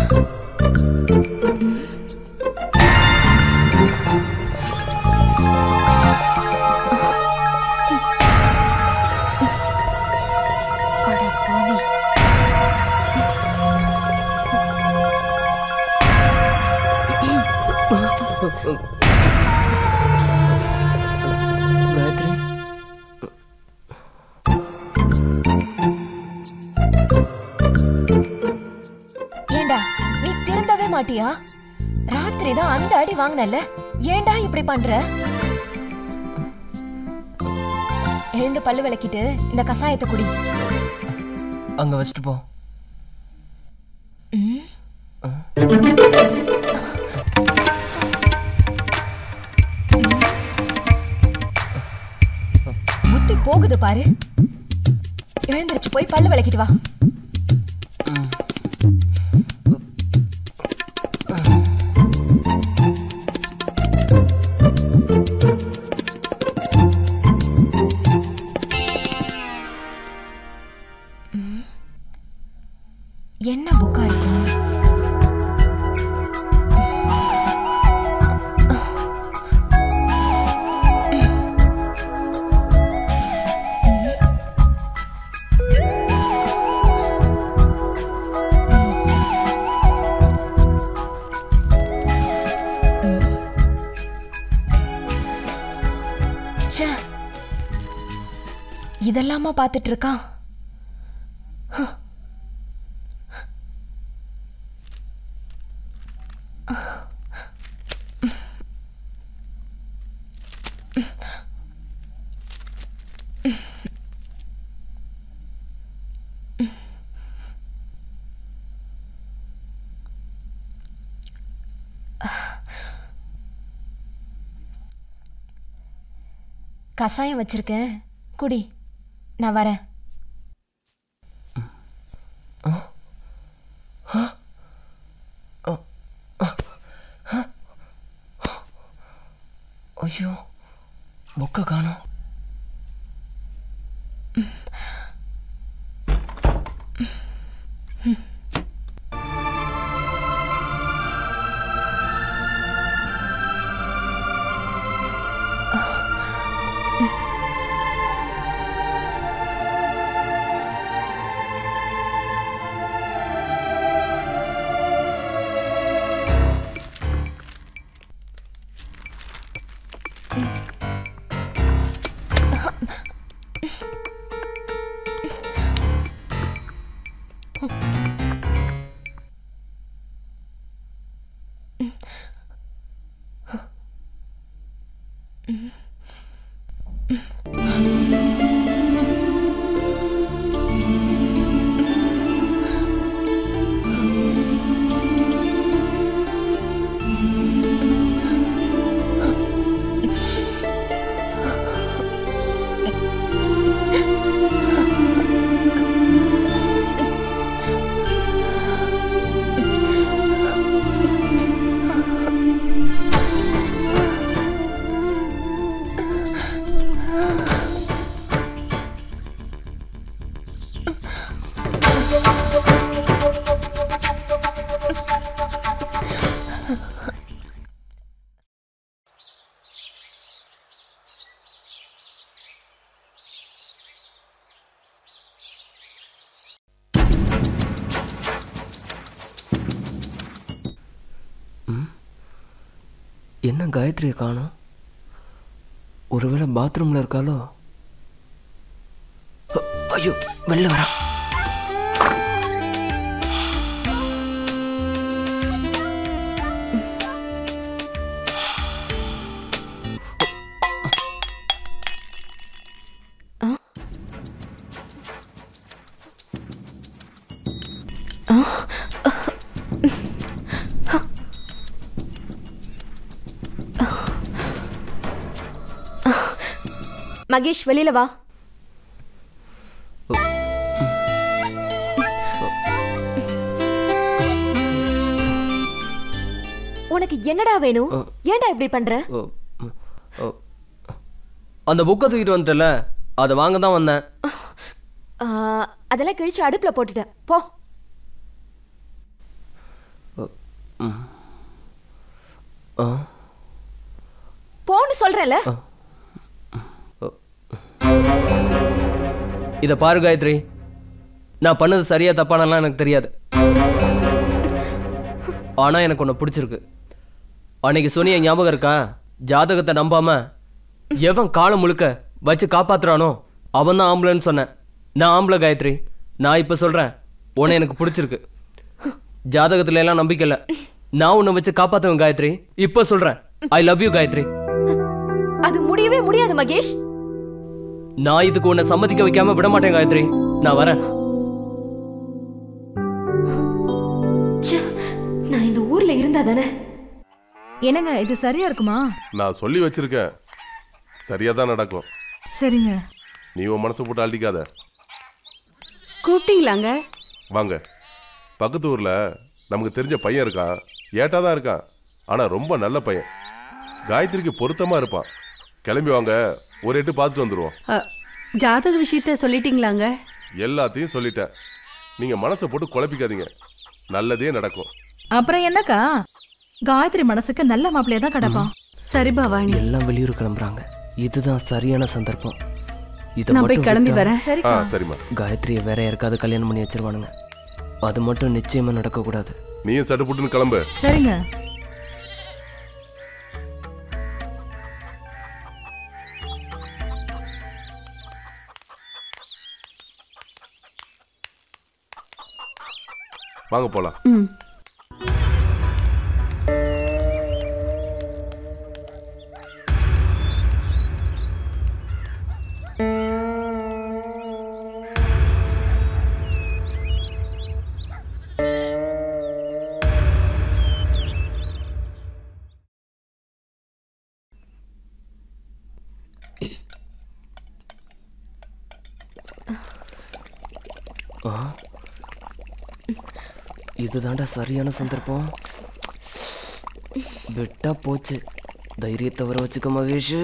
காயத்ரி, ஏண்டா நீ திருந்தவே மாட்டியா? ராத்திரி தான் அந்த அடி வாங்கினல, ஏண்டா இப்படி பண்ற? எழுந்து பல்லு விளக்கிட்டு இந்த கசாயத்தை குடி. அங்க வச்சுட்டு போ. புத்தி போகுது பாரு. எழுந்திருச்சு போய் பல்லு விளக்கிட்டு வா. என்ன புக்கா இருக்கும்? இதெல்லாமா பார்த்துட்டு இருக்கான்? கசாயம் வச்சிருக்கேன், குடி. நான் வரேன். ஐயோ, புக்க காணோம். என்ன காயத்ரியை காணோம்? ஒருவேளை பாத்ரூம்ல இருக்காளோ? ஐயோ, வெளில வரா. மகேஷ், வெளியில வா. உனக்கு என்னடா வேணும்? ஏன்டா இப்படி பண்ற? அந்த புக்கை தூக்கிட்டு வந்துட்டல, அதை வாங்க தான் வந்தேன். அதெல்லாம் கிழிச்சு அடுப்புல போட்டுட்டேன், போ. போன்னு சொல்றல. இத பாரு காயத்ரி, நான் பண்ணது சரியா தப்பானலாம் எனக்கு தெரியாது. ஆனா எனக்கு ஒண்ணு பிடிச்சிருக்கு. அன்னைக்கு சொன்னிய ஞாபகம் இருக்கா? ஜாதகத்தை நம்பாம எவன் காலம் முழுக்க வச்சு காப்பாத்துறானோ அவன் தான் ஆம்பளைன்னு சொன்னேன். நான் ஆம்பளை காயத்ரி. நான் இப்ப சொல்றேன், உன்னை எனக்கு பிடிச்சிருக்கு. ஜாதகத்துல எல்லாம் நம்பிக்கை இல்ல, நான் உன்னை வச்சு காப்பாத்துவேன் காயத்ரி. இப்ப சொல்றேன், ஐ லவ் யூ காயத்ரி. அது முடியவே முடியாது மகேஷ். நான் இதுக்கு உன்னை சம்மதிக்க வைக்காம விட மாட்டேன் காயத்ரி. நான் வரேன். நான் இந்த ஊர்ல இருந்தா தானே. என்னங்க இது சரியா இருக்குமா? நான் சொல்லி வச்சிருக்கேன், சரியா தான் நடக்கும். சரிங்க. நீ உன் மனசை போட்டு அள்ளிக்காத. கூப்பிட்டீங்களாங்க? வாங்க. பக்கத்து ஊர்ல நமக்கு தெரிஞ்ச பையன் இருக்கான். ஏட்டா தான் இருக்கான், ஆனா ரொம்ப நல்ல பையன். காயத்ரிக்கு பொருத்தமா இருப்பான். கிளம்பி வாங்க, ஒரு எட்டு பார்த்துட்டு வந்துடுவோம். ஜாதக விஷயத்த சொல்லிட்டீங்களாங்க? எல்லாத்தையும் சொல்லிட்டேன். நீங்க மனசை போட்டு குழப்பிக்காதீங்க, நல்லதே நடக்கும். அப்புறம் என்னக்கா, காயத்ரி மனசுக்கு நல்ல மாப்பிள்ளையா தான் கிடப்பான். சரி பவானி, எல்லாம் வெளியூர் கிளம்புறாங்க. இதுதான் சரியான சந்தர்ப்பம். நான் போய் கிளம்பி வரேன். சரிம்மா. காயத்ரியை வேற யாருக்காவது கல்யாணம் பண்ணி வச்சிருவானுங்க. அது மட்டும் நிச்சயமா நடக்க கூடாது. நீயும் சட்டு புட்டுன்னு கிளம்பு. சரிங்க. வாங்க போலாம். இதுதான்டா சரியான சந்தர்ப்பம். விட்டா போச்சு. தைரியத்தை வர வச்சுக்க மகேஷ்.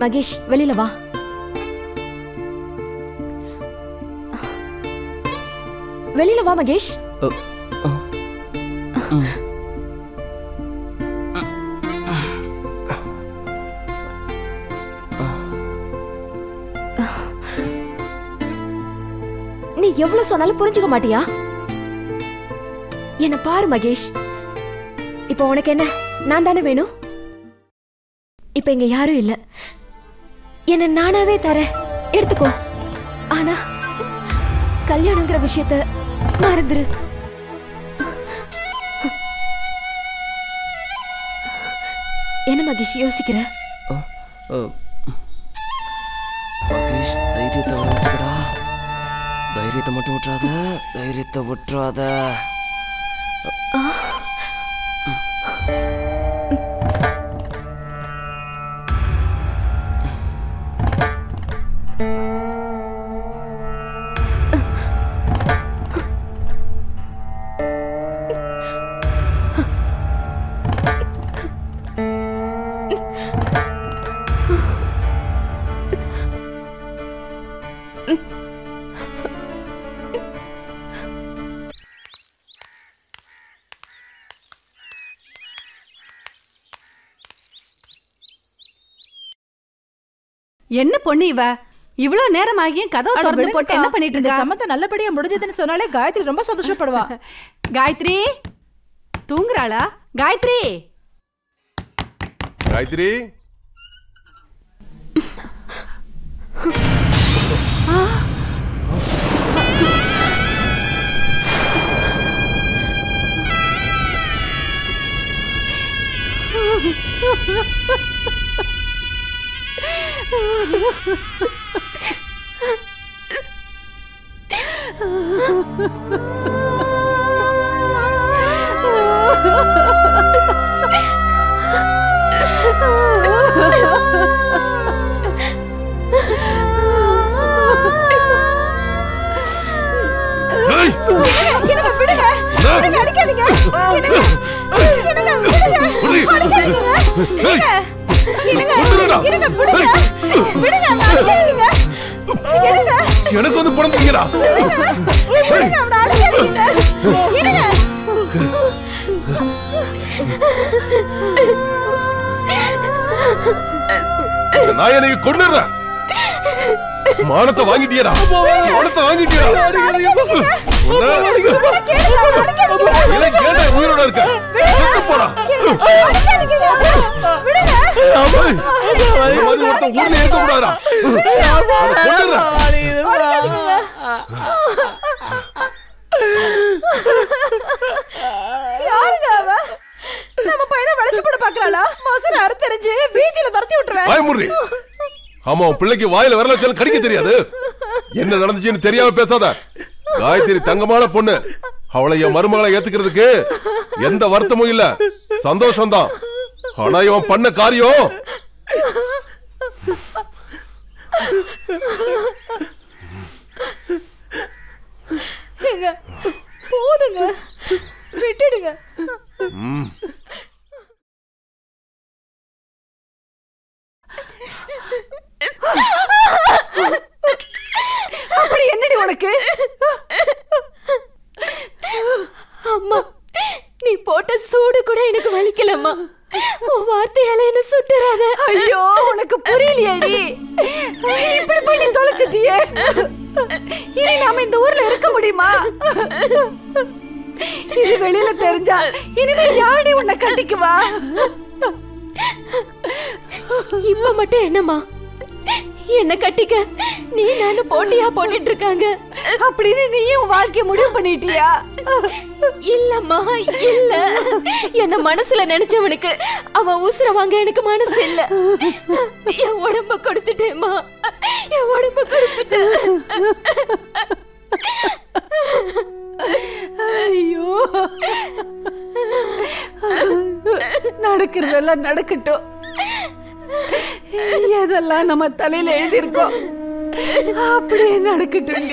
மகேஷ் வெளியில வா. வெளியில வா மகேஷ். நீ எவ்வளவு சொன்னாலும் புரிஞ்சுக்க மாட்டியா? என்ன பாரு மகேஷ், இப்ப உனக்கு என்ன, நான் தானே வேணும். இப்ப இங்க யாரும் இல்ல, என்ன நானாவே தரேன், எடுத்துக்கோ. ஆனா கல்யாணங்கிற விஷயத்த மறந்துரு. என்ன மகேஷ் யோசிக்கிற? மகேஷ், தைரியத்தை வர வச்சுக்கடா. தைரியத்தை மட்டும் விட்டுறாத, தைரியத்தை விட்டுறாத. என்ன பொண்ணு இவ இவ்ளோ நேரம் ஆகியும் கதவு திறந்து போட்டு என்ன பண்ணிட்டு இந்த இருக்கா? சம்பந்தம் நல்லபடியா முடிஞ்சதுன்னு சொன்னாலே காயத்ரி ரொம்ப சந்தோஷப்படுவா. காயத்ரி தூங்குறாளா? காயத்ரி காயத்ரி எனக்கு வந்து பிறந்தீங்களா? நான் என்னை கொண்டுறேன். மானத்தை வாங்கிட்டியடா, மானத்தை வாங்கிட்டியா? உயிரோட இருக்க போடா. ஒருத்தன் ஊர்ல இருக்க கூடாதா? நம்ம பையனை வளைச்சு போட பாக்குறாளா? மோசன அறுத்தறிஞ்சு வீதியில துரத்தி விட்டுருவேன். பயமுறி. ஆமா, உன் பிள்ளைக்கு வாயில வரல வச்சாலும் கடிக்க தெரியாது. என்ன நடந்துச்சுன்னு தெரியாம பேசாத. காயத்ரி தங்கமான பொண்ணு. அவளை என் மருமகளை ஏத்துக்கிறதுக்கு எந்த வருத்தமும் இல்ல, சந்தோஷம்தான். ஆனா இவன் பண்ண காரியம் போதுங்க, விட்டுடுங்க. அப்படி என்னடி உனக்கு? அம்மா, நீ போட்ட சூடு கூட எனக்கு வலிக்கலம்மா. உன் வார்த்தையால என்ன சுட்டுறாத. ஐயோ, உனக்கு புரியலையேடி. இப்படி பண்ணி தொலைச்சிட்டியே. இனி நாம இந்த ஊர்ல இருக்க முடியுமா? இது வெளியில தெரிஞ்சா இனிமே யாடி உன்னை கட்டிக்குவா? இப்ப மட்டும் என்னம்மா, என்ன கட்டிக்க நீ நானும் போட்டியா போட்டுட்டு இருக்காங்க அப்படின்னு நீயும் வாழ்க்கைய முடிவு பண்ணிட்டியா? இல்லம்மா, இல்ல. என்ன மனசுல நினைச்சவனுக்கு அவன் உசுர வாங்க எனக்கு மனசு இல்ல. என் உடம்ப கொடுத்துட்டேம்மா, என் உடம்ப கொடுத்துட்டேன். ஐயோ, நடக்கிறதெல்லாம் நடக்கட்டும். எதெல்லாம் நம்ம தலையில எழுதியிருக்கோம் அப்படியே நடக்கட்டும்.